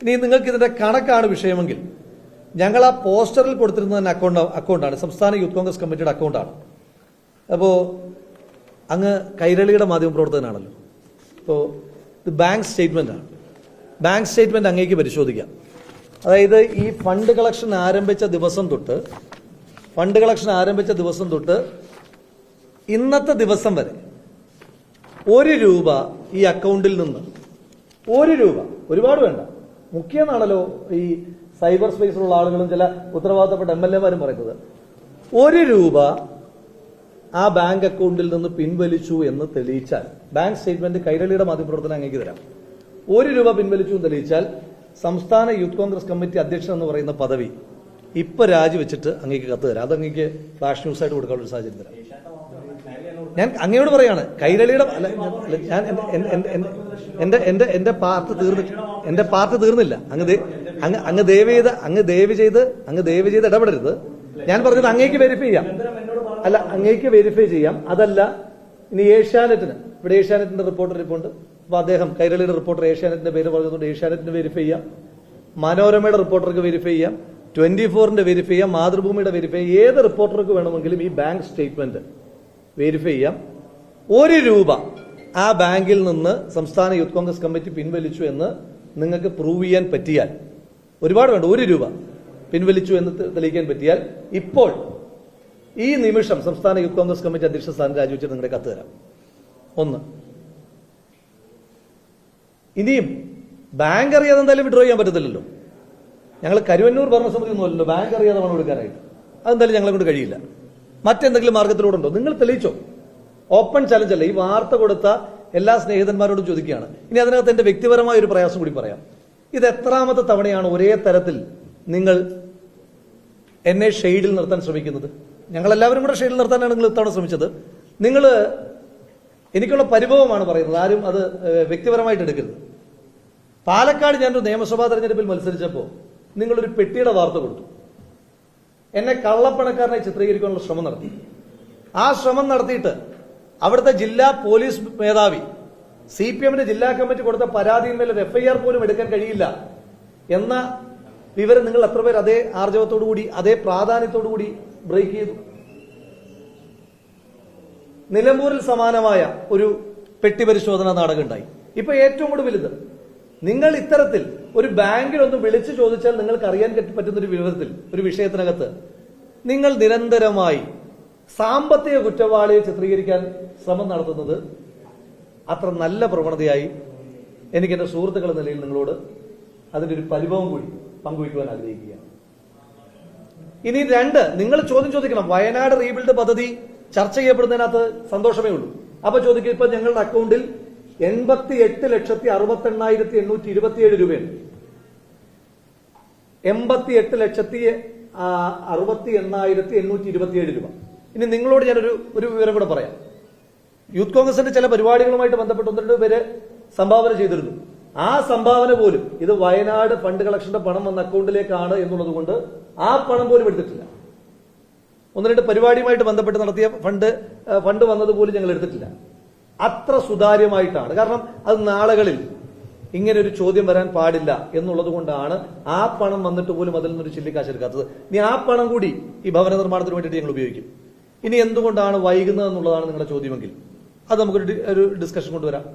ഇനി നിങ്ങൾക്ക് ഇതിന്റെ കണക്കാണ് വിഷയമെങ്കിൽ ഞങ്ങൾ ആ പോസ്റ്ററിൽ കൊടുത്തിരുന്ന അക്കൗണ്ടാണ് സംസ്ഥാന യൂത്ത് കോൺഗ്രസ് കമ്മിറ്റിയുടെ അക്കൗണ്ടാണ്. അപ്പോൾ അങ്ങ് കൈരളിയുടെ മാധ്യമപ്രവർത്തകനാണല്ലോ. അപ്പോൾ ഇത് ബാങ്ക് സ്റ്റേറ്റ്മെന്റ് ആണ്. ബാങ്ക് സ്റ്റേറ്റ്മെന്റ് അങ്ങേക്ക് പരിശോധിക്കാം. അതായത് ഈ ഫണ്ട് കളക്ഷൻ ആരംഭിച്ച ദിവസം തൊട്ട് ഇന്നത്തെ ദിവസം വരെ 1 രൂപ ഈ അക്കൗണ്ടിൽ നിന്ന് 1 രൂപ, ഒരുപാട് വേണ്ട, മുഖ്യനാണല്ലോ ഈ സൈബർ സ്പേസിലുള്ള ആളുകളും ചില ഉത്തരവാദിത്തപ്പെട്ട MLA-മാരും പറയുന്നത്, 1 രൂപ ആ ബാങ്ക് അക്കൗണ്ടിൽ നിന്ന് പിൻവലിച്ചു എന്ന് തെളിയിച്ചാൽ, ബാങ്ക് സ്റ്റേറ്റ്മെന്റ് കൈരളിയുടെ മാധ്യമപ്രവർത്തനം അങ്ങേക്ക് തരാം, 1 രൂപ പിൻവലിച്ചു എന്ന് തെളിയിച്ചാൽ സംസ്ഥാന യൂത്ത് കോൺഗ്രസ് കമ്മിറ്റി അധ്യക്ഷൻ എന്ന് പറയുന്ന പദവി ഇപ്പൊ രാജിവെച്ചിട്ട് അങ്ങേക്ക് കത്ത് തരാം. അത് അങ്ങേക്ക് ഫ്ലാഷ് ന്യൂസ് ആയിട്ട് കൊടുക്കാനുള്ള ഒരു സാഹചര്യം തരാം. ഞാൻ അങ്ങയോട് പറയാണ്, കൈരളിയുടെ ഞാൻ എന്റെ പാർട്ട് തീർന്നില്ല. അങ്ങ് ദയവ് ചെയ്ത് ഇടപെടരുത്. ഞാൻ പറഞ്ഞത് അങ്ങേക്ക് വെരിഫൈ ചെയ്യാം. അങ്ങേക്ക് വെരിഫൈ ചെയ്യാം. അതല്ല, ഇനി ഏഷ്യാനെറ്റിന്, ഇവിടെ ഏഷ്യാനെറ്റിന്റെ റിപ്പോർട്ടർ ഇരിപ്പുണ്ട്. അപ്പൊ അദ്ദേഹം കൈരളിയുടെ റിപ്പോർട്ടർ ഏഷ്യാനെറ്റിന്റെ പേര് പറഞ്ഞതുകൊണ്ട് ഏഷ്യാനെറ്റിന് വെരിഫൈ ചെയ്യാം, മനോരമയുടെ റിപ്പോർട്ടർക്ക് വെരിഫൈ ചെയ്യാം, 24ന്റെ വെരിഫൈ ചെയ്യാം, മാതൃഭൂമിയുടെ വെരിഫൈ ചെയ്യാം. ഏത് റിപ്പോർട്ടർക്ക് വേണമെങ്കിലും ഈ ബാങ്ക് സ്റ്റേറ്റ്മെന്റ് വെരിഫൈ ചെയ്യാം. 1 രൂപ ആ ബാങ്കിൽ നിന്ന് സംസ്ഥാന യൂത്ത് കോൺഗ്രസ് കമ്മിറ്റി പിൻവലിച്ചു എന്ന് നിങ്ങൾക്ക് പ്രൂവ് ചെയ്യാൻ പറ്റിയാൽ, ഒരുപാട് വേണ്ട, 1 രൂപ പിൻവലിച്ചു എന്ന് തെളിയിക്കാൻ പറ്റിയാൽ ഇപ്പോൾ ഈ നിമിഷം സംസ്ഥാന യൂത്ത് കോൺഗ്രസ് കമ്മിറ്റി അധ്യക്ഷ സ്ഥാനം രാജിവെച്ചിട്ട് നിങ്ങളുടെ കത്ത് തരാം. 1. ഇനിയും ബാങ്ക് അറിയാതെ എന്തായാലും വിഡ്രോ ചെയ്യാൻ പറ്റത്തില്ലല്ലോ. ഞങ്ങൾ കരുവന്നൂർ ഭരണസമിതി ഒന്നുമല്ലല്ലോ ബാങ്ക് അറിയാതെ പണം എടുക്കാനായിട്ട്. അതെന്തായാലും ഞങ്ങളെ കൊണ്ട് കഴിയില്ല. മറ്റെന്തെങ്കിലും മാർഗത്തിലൂടെ ഉണ്ടോ? നിങ്ങൾ തെളിയിച്ചോ. ഓപ്പൺ ചലഞ്ച് അല്ല. ഈ വാർത്ത കൊടുത്ത എല്ലാ സ്നേഹിതന്മാരോടും ചോദിക്കുകയാണ്. ഇനി അതിനകത്ത് എന്റെ വ്യക്തിപരമായ ഒരു പ്രയാസം കൂടി പറയാം. ഇത് എത്രാമത്തെ തവണയാണ് ഒരേ തരത്തിൽ നിങ്ങൾ എന്നെ ഷെയ്ഡിൽ നിർത്താൻ ശ്രമിക്കുന്നത്? ഞങ്ങളെല്ലാവരും കൂടെ ഷെയ്ഡിൽ നിർത്താനാണ് നിങ്ങൾ ഇത്തവണ ശ്രമിച്ചത്. നിങ്ങൾ, എനിക്കുള്ള പരിഭവമാണ് പറയുന്നത്, ആരും അത് വ്യക്തിപരമായിട്ട് എടുക്കരുത്. പാലക്കാട് ഞാനൊരു നിയമസഭാ തെരഞ്ഞെടുപ്പിൽ മത്സരിച്ചപ്പോൾ നിങ്ങളൊരു പെട്ടിയുടെ വാർത്ത കൊടുത്തു. എന്നെ കള്ളപ്പണക്കാരനായി ചിത്രീകരിക്കാനുള്ള ശ്രമം നടത്തി. ആ ശ്രമം നടത്തിയിട്ട് അവിടുത്തെ ജില്ലാ പോലീസ് മേധാവി CPM-ന്റെ ജില്ലാ കമ്മിറ്റി കൊടുത്ത പരാതിയിന്മേൽ ഒരു FIR പോലും എടുക്കാൻ കഴിയില്ല എന്ന വിവരം നിങ്ങൾ എത്ര പേർ അതേ ആർജവത്തോടുകൂടി അതേ പ്രാധാന്യത്തോടുകൂടി ബ്രേക്ക് ചെയ്തു? നിലമ്പൂരിൽ സമാനമായ ഒരു പെട്ടി പരിശോധന നാടകം ഉണ്ടായി. ഇപ്പൊ ഏറ്റവും കൂടുതൽ ഇത് നിങ്ങൾ ഇത്തരത്തിൽ ഒരു ബാങ്കിലൊന്ന് വിളിച്ചു ചോദിച്ചാൽ നിങ്ങൾക്ക് അറിയാൻ പറ്റുന്ന ഒരു വിവരത്തിൽ, ഒരു വിഷയത്തിനകത്ത് നിങ്ങൾ നിരന്തരമായി സാമ്പത്തിക കുറ്റവാളിയെ ചിത്രീകരിക്കാൻ ശ്രമം നടത്തുന്നത് അത്ര നല്ല പ്രവണതയായി എനിക്ക് എന്റെ സുഹൃത്തുക്കളുടെ നിലയിൽ നിങ്ങളോട് അതിന്റെ ഒരു പരിഭവം കൂടി പങ്കുവയ്ക്കുവാൻ ആഗ്രഹിക്കുകയാണ്. ഇനി 2, നിങ്ങൾ ചോദ്യം ചോദിക്കണം. വയനാട് റീബിൽഡ് പദ്ധതി ചർച്ച ചെയ്യപ്പെടുന്നതിനകത്ത് സന്തോഷമേ ഉള്ളൂ. അപ്പൊ ചോദിക്കും, ഇപ്പൊ ഞങ്ങളുടെ അക്കൗണ്ടിൽ 88,68,827 രൂപയുണ്ട്. 88,68,827 രൂപ. ഇനി നിങ്ങളോട് ഞാനൊരു വിവരം കൂടെ പറയാം. യൂത്ത് കോൺഗ്രസിന്റെ ചില പരിപാടികളുമായിട്ട് ബന്ധപ്പെട്ട് 1-2 പേര് സംഭാവന ചെയ്തിരുന്നു. ആ സംഭാവന പോലും ഇത് വയനാട് ഫണ്ട് കളക്ഷന്റെ പണം വന്ന അക്കൗണ്ടിലേക്കാണ് എന്നുള്ളത് കൊണ്ട് ആ പണം പോലും എടുത്തിട്ടില്ല. 1-2 പരിപാടിയുമായിട്ട് ബന്ധപ്പെട്ട് നടത്തിയ ഫണ്ട് വന്നതുപോലും ഞങ്ങൾ എടുത്തിട്ടില്ല. അത്ര സുതാര്യമായിട്ടാണ്. കാരണം അത് നാളുകളിൽ ഇങ്ങനെ ഒരു ചോദ്യം വരാൻ പാടില്ല എന്നുള്ളത് കൊണ്ടാണ് ആ പണം വന്നിട്ട് പോലും അതിൽ നിന്നൊരു ചില്ലിക്കാശ് എടുക്കാത്തത്. ഇനി ആ പണം കൂടി ഈ ഭവന നിർമ്മാണത്തിന് വേണ്ടിയിട്ട് ഞങ്ങൾ ഉപയോഗിക്കും. ഇനി എന്തുകൊണ്ടാണ് വൈകുന്നത് എന്നുള്ളതാണ് നിങ്ങളുടെ ചോദ്യമെങ്കിൽ അത് നമുക്കൊരു ഡിസ്കഷൻ കൊണ്ടുവരാം.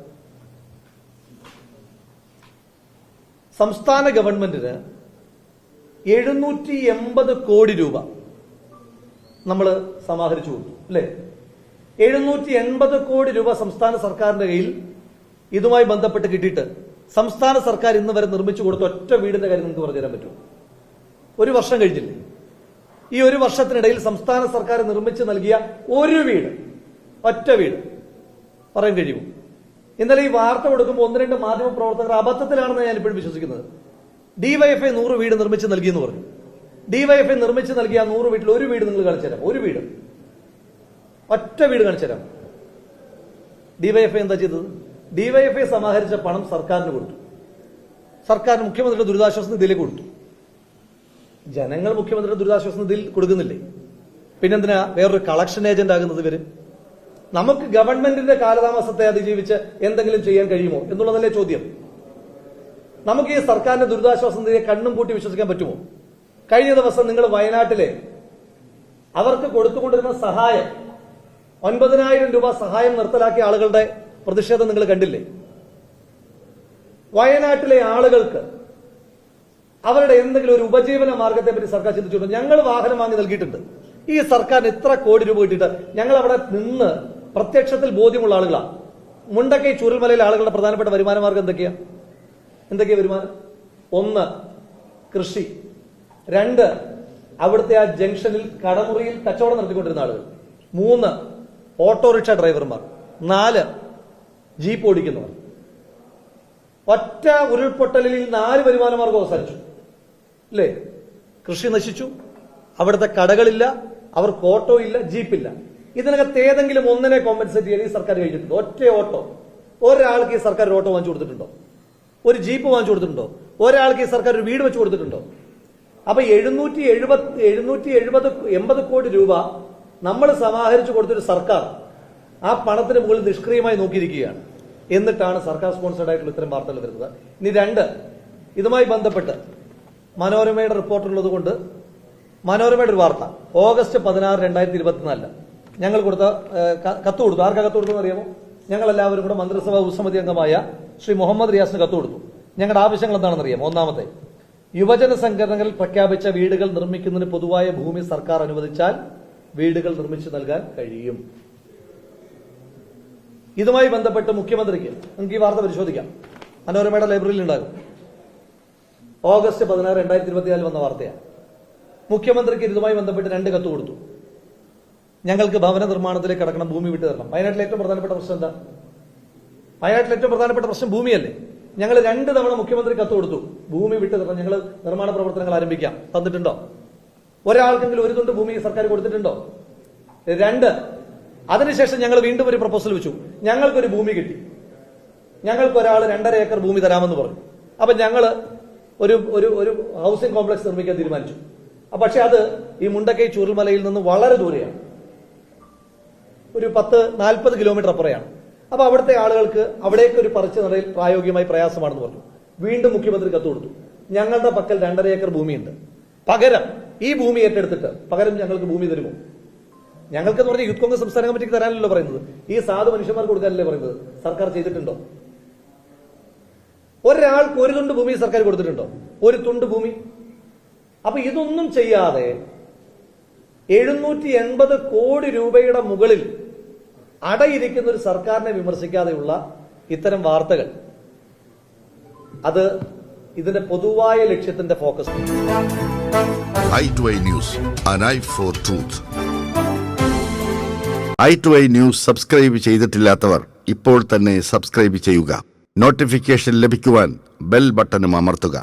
സംസ്ഥാന ഗവൺമെന്റിന് 780 കോടി രൂപ നമ്മൾ സമാഹരിച്ചു കൊടുത്തു, അല്ലേ? 780 കോടി രൂപ സംസ്ഥാന സർക്കാരിന്റെ കയ്യിൽ ഇതുമായി ബന്ധപ്പെട്ട് കിട്ടിയിട്ട് സംസ്ഥാന സർക്കാർ ഇന്ന് വരെ നിർമ്മിച്ചു കൊടുത്ത ഒറ്റ വീടിന്റെ കാര്യം നിങ്ങൾക്ക് പറഞ്ഞു തരാൻ പറ്റുമോ? 1 വർഷം കഴിഞ്ഞില്ലേ? ഈ 1 വർഷത്തിനിടയിൽ സംസ്ഥാന സർക്കാർ നിർമ്മിച്ചു നൽകിയ ഒരു വീട്, ഒറ്റ വീട് പറയാൻ കഴിയുമോ? ഇന്നലെ ഈ വാർത്ത കൊടുക്കുമ്പോൾ 1-2 മാധ്യമ പ്രവർത്തകർ അബദ്ധത്തിലാണെന്ന് ഞാൻ ഇപ്പോഴും വിശ്വസിക്കുന്നത്. DYFI 100 വീട് നിർമ്മിച്ച് നൽകിയെന്ന് പറഞ്ഞു. DYFI നിർമ്മിച്ച് നൽകിയ 100 വീട്ടിൽ ഒരു വീട് നിങ്ങൾ കാണിച്ചു തരാം. ഒരു വീട്, ഒറ്റ വീട് കാണിച്ചു തരാം. DYFI എന്താ ചെയ്തത്? DYFI സമാഹരിച്ച പണം സർക്കാരിന് കൊടുത്തു. സർക്കാർ മുഖ്യമന്ത്രിയുടെ ദുരിതാശ്വാസ നിധിയിലേക്ക് കൊടുത്തു. ജനങ്ങൾ മുഖ്യമന്ത്രിയുടെ ദുരിതാശ്വാസ നിധിയിൽ കൊടുക്കുന്നില്ലേ? പിന്നെന്തിനാ വേറൊരു കളക്ഷൻ ഏജന്റ് ആകുന്നത് ഇവര്? നമുക്ക് ഗവൺമെന്റിന്റെ കാലതാമസത്തെ അതിജീവിച്ച് എന്തെങ്കിലും ചെയ്യാൻ കഴിയുമോ എന്നുള്ളതല്ലേ ചോദ്യം. നമുക്ക് ഈ സർക്കാരിന്റെ ദുരിതാശ്വാസ നിധിയെ കണ്ണും പൂട്ടി വിശ്വസിക്കാൻ പറ്റുമോ? കഴിഞ്ഞ ദിവസം നിങ്ങൾ വയനാട്ടിലെ അവർക്ക് കൊടുത്തുകൊണ്ടിരുന്ന സഹായം 9,000 രൂപ സഹായം നിർത്തലാക്കിയ ആളുകളുടെ പ്രതിഷേധം നിങ്ങൾ കണ്ടില്ലേ? വയനാട്ടിലെ ആളുകൾക്ക് അവരുടെ എന്തെങ്കിലും ഒരു ഉപജീവന മാർഗത്തെ പറ്റി സർക്കാർ ചിന്തിച്ചിട്ടുണ്ട്? ഞങ്ങൾ വാഹനം വാങ്ങി നൽകിയിട്ടുണ്ട്. ഈ സർക്കാരിന് ഇത്ര കോടി രൂപ കിട്ടിയിട്ട് ഞങ്ങൾ അവിടെ നിന്ന് പ്രത്യക്ഷത്തിൽ ബോധ്യമുള്ള ആളുകളാണ്. മുണ്ടക്കൈ ചൂരൽമലയിലെ ആളുകളുടെ പ്രധാനപ്പെട്ട വരുമാന മാർഗം എന്തൊക്കെയാ വരുമാനം? 1, കൃഷി. 2, അവിടുത്തെ ആ ജംഗ്ഷനിൽ കടമുറിയിൽ കച്ചവടം നടത്തിക്കൊണ്ടിരുന്ന ആളുകൾ. 3, ഓട്ടോറിക്ഷ ഡ്രൈവർമാർ. 4, ജീപ്പ് ഓടിക്കുന്നവർ. ഒറ്റ ഉരുൾപൊട്ടലിൽ 4 വരുമാന മാർഗം അവസാനിച്ചു അല്ലേ? കൃഷി നശിച്ചു, അവിടുത്തെ കടകളില്ല, അവർക്ക് ഓട്ടോ ഇല്ല, ജീപ്പില്ല. ഇതിനകത്ത് ഏതെങ്കിലും ഒന്നിനെ കോമ്പൻസേറ്റ് ചെയ്യാൻ ഈ സർക്കാർ കഴിഞ്ഞിട്ടുണ്ടോ? ഒറ്റ ഓട്ടോ ഒരാൾക്ക് ഈ സർക്കാർ ഒരു ഓട്ടോ വാങ്ങിച്ചു കൊടുത്തിട്ടുണ്ടോ? ഒരു ജീപ്പ് വാങ്ങിച്ചു കൊടുത്തിട്ടുണ്ടോ? ഒരാൾക്ക് ഈ സർക്കാർ ഒരു വീട് വെച്ച് കൊടുത്തിട്ടുണ്ടോ? അപ്പൊ 780 കോടി രൂപ നമ്മൾ സമാഹരിച്ചു കൊടുത്തൊരു സർക്കാർ ആ പണത്തിന് മുകളിൽ നിഷ്ക്രിയമായി നോക്കിയിരിക്കുകയാണ്. എന്നിട്ടാണ് സർക്കാർ സ്പോൺസേഡ് ആയിട്ടുള്ള ഇത്തരം വാർത്തകൾ വരുന്നത്. ഇനി 2, ഇതുമായി ബന്ധപ്പെട്ട് മനോരമയുടെ റിപ്പോർട്ടുള്ളത് കൊണ്ട് മനോരമയുടെ ഒരു വാർത്ത ഓഗസ്റ്റ് 16, 2024 ഞങ്ങൾ കൊടുത്ത കത്ത് കൊടുത്തു. ആർക്കാ കത്ത് കൊടുത്തെന്ന് അറിയാമോ? ഞങ്ങൾ എല്ലാവരും കൂടെ മന്ത്രിസഭാ ഉപസമിതി അംഗമായ ശ്രീ മുഹമ്മദ് റിയാസിന് കത്ത് കൊടുത്തു. ഞങ്ങളുടെ ആവശ്യങ്ങൾ എന്താണെന്ന് അറിയാമോ? 1, യുവജന സംഘടനകൾ പ്രഖ്യാപിച്ച വീടുകൾ നിർമ്മിക്കുന്നതിന് പൊതുവായ ഭൂമി സർക്കാർ അനുവദിച്ചാൽ വീടുകൾ നിർമ്മിച്ചു നൽകാൻ കഴിയും. ഇതുമായി ബന്ധപ്പെട്ട് മുഖ്യമന്ത്രിക്ക് നമുക്ക് ഈ വാർത്ത പരിശോധിക്കാം. മനോരമയുടെ ലൈബ്രറിയിൽ ഉണ്ടാകും. ഓഗസ്റ്റ് 16, 2024 വന്ന വാർത്തയാണ്. മുഖ്യമന്ത്രിക്ക് ഇതുമായി ബന്ധപ്പെട്ട് 2 കത്ത് കൊടുത്തു. ഞങ്ങൾക്ക് ഭവന നിർമ്മാണത്തിലേക്ക് കടക്കണം, ഭൂമി വിട്ടു തരണം. വയനാട്ടിലെ ഏറ്റവും പ്രധാനപ്പെട്ട പ്രശ്നം എന്താ? വയനാട്ടിലെ ഏറ്റവും പ്രധാനപ്പെട്ട പ്രശ്നം ഭൂമിയല്ലേ? ഞങ്ങൾ 2 തവണ മുഖ്യമന്ത്രി കത്ത് കൊടുത്തു, ഭൂമി വിട്ടു തരണം, ഞങ്ങൾ നിർമ്മാണ പ്രവർത്തനങ്ങൾ ആരംഭിക്കാം. തന്നിട്ടുണ്ടോ? ഒരാൾക്കെങ്കിലും ഒരു തുണ്ട് ഭൂമി സർക്കാർ കൊടുത്തിട്ടുണ്ടോ? 2, അതിനുശേഷം ഞങ്ങൾ വീണ്ടും ഒരു പ്രപ്പോസൽ വെച്ചു. ഞങ്ങൾക്കൊരു ഭൂമി കിട്ടി, ഞങ്ങൾക്ക് ഒരാൾ 2.5 ഏക്കർ ഭൂമി തരാമെന്ന് പറഞ്ഞു. അപ്പൊ ഞങ്ങൾ ഒരു ഹൗസിംഗ് കോംപ്ലക്സ് നിർമ്മിക്കാൻ തീരുമാനിച്ചു. പക്ഷെ അത് ഈ മുണ്ടക്കൈ ചൂരൽമലയിൽ നിന്ന് വളരെ ദൂരെയാണ്, ഒരു 10-40 കിലോമീറ്റർ അപ്പുറയാണ്. അപ്പൊ അവിടുത്തെ ആളുകൾക്ക് അവിടേക്ക് ഒരു പറിച്ചു നടയിൽ പ്രായോഗികമായി പ്രയാസമാണെന്ന് പറഞ്ഞു. വീണ്ടും മുഖ്യമന്ത്രി കത്ത് കൊടുത്തു. ഞങ്ങളുടെ പക്കൽ 2.5 ഏക്കർ ഭൂമിയുണ്ട്, പകരം ഈ ഭൂമി ഏറ്റെടുത്തിട്ട് പകരം ഞങ്ങൾക്ക് ഭൂമി തരുമോ? ഞങ്ങൾക്ക് എന്ന് പറഞ്ഞാൽ യൂത്ത് കോൺഗ്രസ് സംസ്ഥാന കമ്മിറ്റിക്ക് തരാനല്ലോ പറയുന്നത്, ഈ സാധു മനുഷ്യന്മാർക്ക് കൊടുക്കാനല്ലേ പറയുന്നത്. സർക്കാർ ചെയ്തിട്ടുണ്ടോ? ഒരാൾക്ക് ഒരു തുണ്ട് ഭൂമി സർക്കാർ കൊടുത്തിട്ടുണ്ടോ? ഒരു തുണ്ട് ഭൂമി. അപ്പൊ ഇതൊന്നും ചെയ്യാതെ 780 കോടി രൂപയുടെ മുകളിൽ അടയിരിക്കുന്ന ഒരു സർക്കാരിനെ വിമർശിക്കാതെയുള്ള ഇത്തരം വാർത്തകൾ, അത് ഇതിന്റെ പൊതുവായ ലക്ഷ്യത്തിന്റെ focus. i2i News, an eye for truth. i2i News subscribe ചെയ്തിട്ടില്ലാത്തവർ ഇപ്പോൾ തന്നെ സബ്സ്ക്രൈബ് ചെയ്യുക. നോട്ടിഫിക്കേഷൻ ലഭിക്കുവാൻ ബെൽ ബട്ടണും അമർത്തുക.